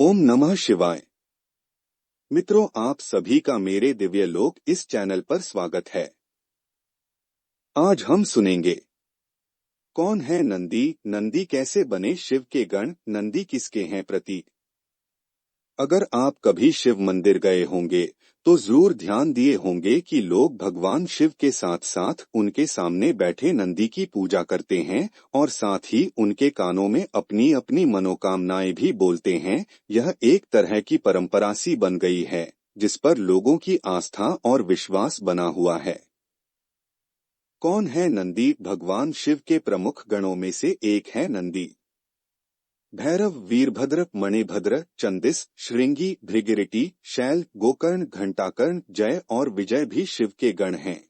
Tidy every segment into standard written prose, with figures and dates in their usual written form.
ओम नमः शिवाय। मित्रों, आप सभी का मेरे दिव्य लोक इस चैनल पर स्वागत है। आज हम सुनेंगे कौन है नंदी, नंदी कैसे बने शिव के गण, नंदी किसके हैं प्रतीक। अगर आप कभी शिव मंदिर गए होंगे तो जरूर ध्यान दिए होंगे कि लोग भगवान शिव के साथ साथ उनके सामने बैठे नंदी की पूजा करते हैं और साथ ही उनके कानों में अपनी अपनी मनोकामनाएं भी बोलते हैं। यह एक तरह की परंपरा सी बन गई है जिस पर लोगों की आस्था और विश्वास बना हुआ है। कौन है नंदी? भगवान शिव के प्रमुख गणों में से एक है नंदी। भैरव, वीरभद्र, मणिभद्र, चंदिस, श्रृंगी, भृगिरिटी, शैल, गोकर्ण, घंटाकर्ण, जय और विजय भी शिव के गण हैं।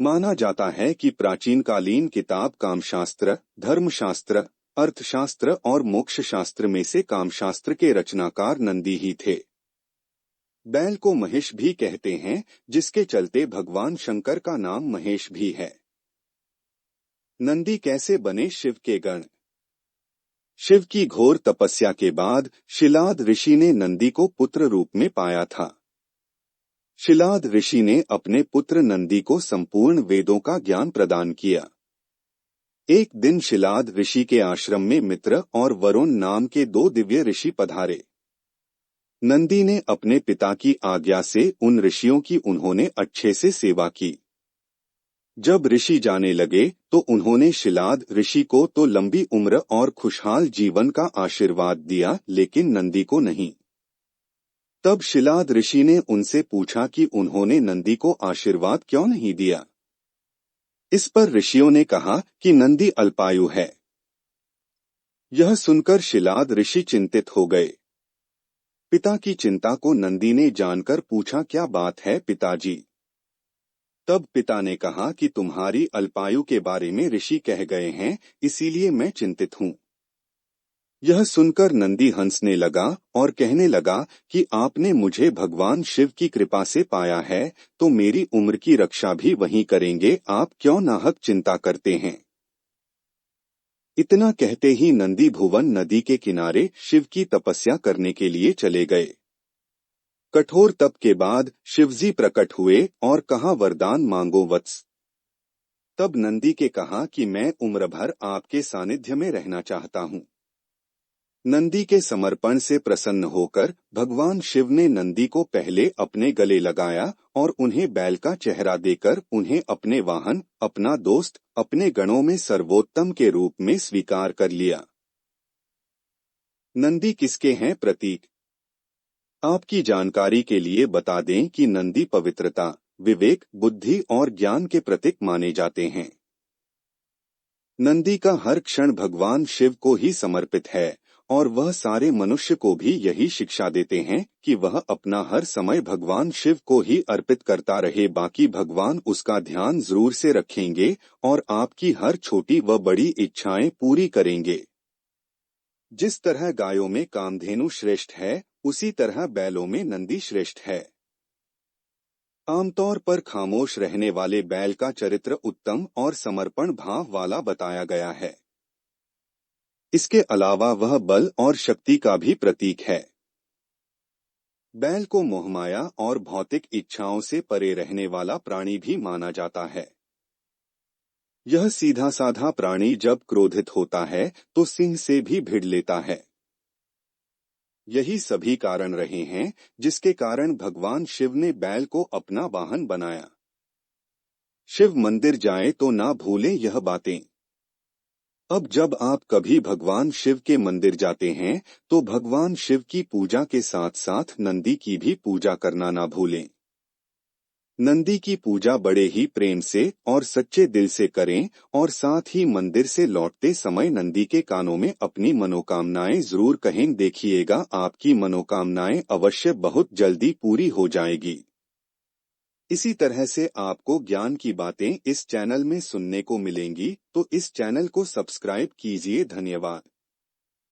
माना जाता है कि प्राचीन कालीन किताब कामशास्त्र, धर्मशास्त्र, अर्थशास्त्र और मोक्षशास्त्र में से कामशास्त्र के रचनाकार नंदी ही थे। बैल को महेश भी कहते हैं, जिसके चलते भगवान शंकर का नाम महेश भी है। नंदी कैसे बने शिव के गण? शिव की घोर तपस्या के बाद शिलाद ऋषि ने नंदी को पुत्र रूप में पाया था। शिलाद ऋषि ने अपने पुत्र नंदी को संपूर्ण वेदों का ज्ञान प्रदान किया। एक दिन शिलाद ऋषि के आश्रम में मित्र और वरुण नाम के दो दिव्य ऋषि पधारे। नंदी ने अपने पिता की आज्ञा से उन ऋषियों की उन्होंने अच्छे से सेवा की। जब ऋषि जाने लगे तो उन्होंने शिलाद ऋषि को तो लंबी उम्र और खुशहाल जीवन का आशीर्वाद दिया, लेकिन नंदी को नहीं। तब शिलाद ऋषि ने उनसे पूछा कि उन्होंने नंदी को आशीर्वाद क्यों नहीं दिया। इस पर ऋषियों ने कहा कि नंदी अल्पायु है। यह सुनकर शिलाद ऋषि चिंतित हो गए। पिता की चिंता को नंदी ने जानकर पूछा, क्या बात है पिताजी? तब पिता ने कहा कि तुम्हारी अल्पायु के बारे में ऋषि कह गए हैं, इसीलिए मैं चिंतित हूँ। यह सुनकर नंदी हंसने लगा और कहने लगा कि आपने मुझे भगवान शिव की कृपा से पाया है, तो मेरी उम्र की रक्षा भी वही करेंगे, आप क्यों नाहक चिंता करते हैं। इतना कहते ही नंदी भुवन नदी के किनारे शिव की तपस्या करने के लिए चले गए। कठोर तप के बाद शिवजी प्रकट हुए और कहा, वरदान मांगो वत्स। तब नंदी के कहा कि मैं उम्र भर आपके सानिध्य में रहना चाहता हूँ। नंदी के समर्पण से प्रसन्न होकर भगवान शिव ने नंदी को पहले अपने गले लगाया और उन्हें बैल का चेहरा देकर उन्हें अपने वाहन, अपना दोस्त, अपने गणों में सर्वोत्तम के रूप में स्वीकार कर लिया। नंदी किसके हैं प्रतीक? आपकी जानकारी के लिए बता दें कि नंदी पवित्रता, विवेक, बुद्धि और ज्ञान के प्रतीक माने जाते हैं। नंदी का हर क्षण भगवान शिव को ही समर्पित है और वह सारे मनुष्य को भी यही शिक्षा देते हैं कि वह अपना हर समय भगवान शिव को ही अर्पित करता रहे, बाकी भगवान उसका ध्यान जरूर से रखेंगे और आपकी हर छोटी व बड़ी इच्छाएं पूरी करेंगे। जिस तरह गायों में कामधेनु श्रेष्ठ है, उसी तरह बैलों में नंदी श्रेष्ठ है। आमतौर पर खामोश रहने वाले बैल का चरित्र उत्तम और समर्पण भाव वाला बताया गया है। इसके अलावा वह बल और शक्ति का भी प्रतीक है। बैल को मोहमाया और भौतिक इच्छाओं से परे रहने वाला प्राणी भी माना जाता है। यह सीधा साधा प्राणी जब क्रोधित होता है तो सिंह से भी भिड़ लेता है। यही सभी कारण रहे हैं जिसके कारण भगवान शिव ने बैल को अपना वाहन बनाया। शिव मंदिर जाएं तो ना भूलें यह बातें। अब जब आप कभी भगवान शिव के मंदिर जाते हैं तो भगवान शिव की पूजा के साथ साथ नंदी की भी पूजा करना ना भूलें। नंदी की पूजा बड़े ही प्रेम से और सच्चे दिल से करें और साथ ही मंदिर से लौटते समय नंदी के कानों में अपनी मनोकामनाएं जरूर कहें, देखिएगा आपकी मनोकामनाएं अवश्य बहुत जल्दी पूरी हो जाएगी। इसी तरह से आपको ज्ञान की बातें इस चैनल में सुनने को मिलेंगी, तो इस चैनल को सब्सक्राइब कीजिए। धन्यवाद।